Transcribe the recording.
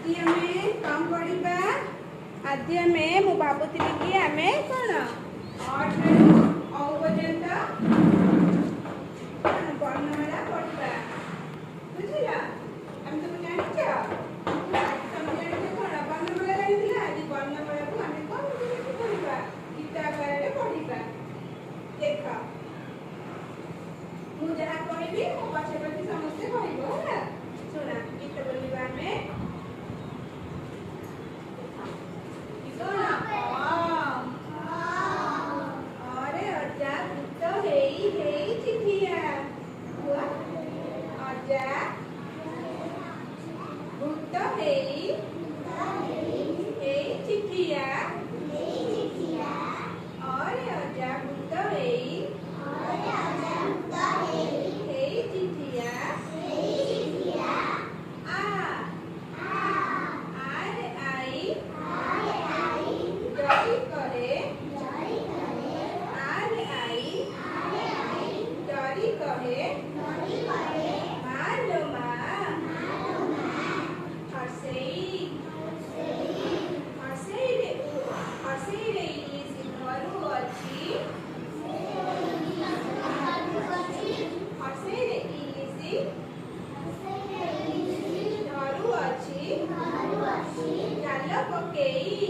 आदि आमे कम पढ़िबा आदि आमे मु भाबुतिली कि आमे कोन अ ठारू औ पर्यंत वर्णमाला पढ़िबा बुझिला हम तो जानिछ तुम जानिछ कोन वर्णमाला जानिथिला आदि वर्णमाला को आमे कोन पढ़िबा गीत आकारे पढ़िबा देख मु जहा कहबी मो पछे पछे समस्त कहबो होला सुना गीत बोलिबा आमे Okay.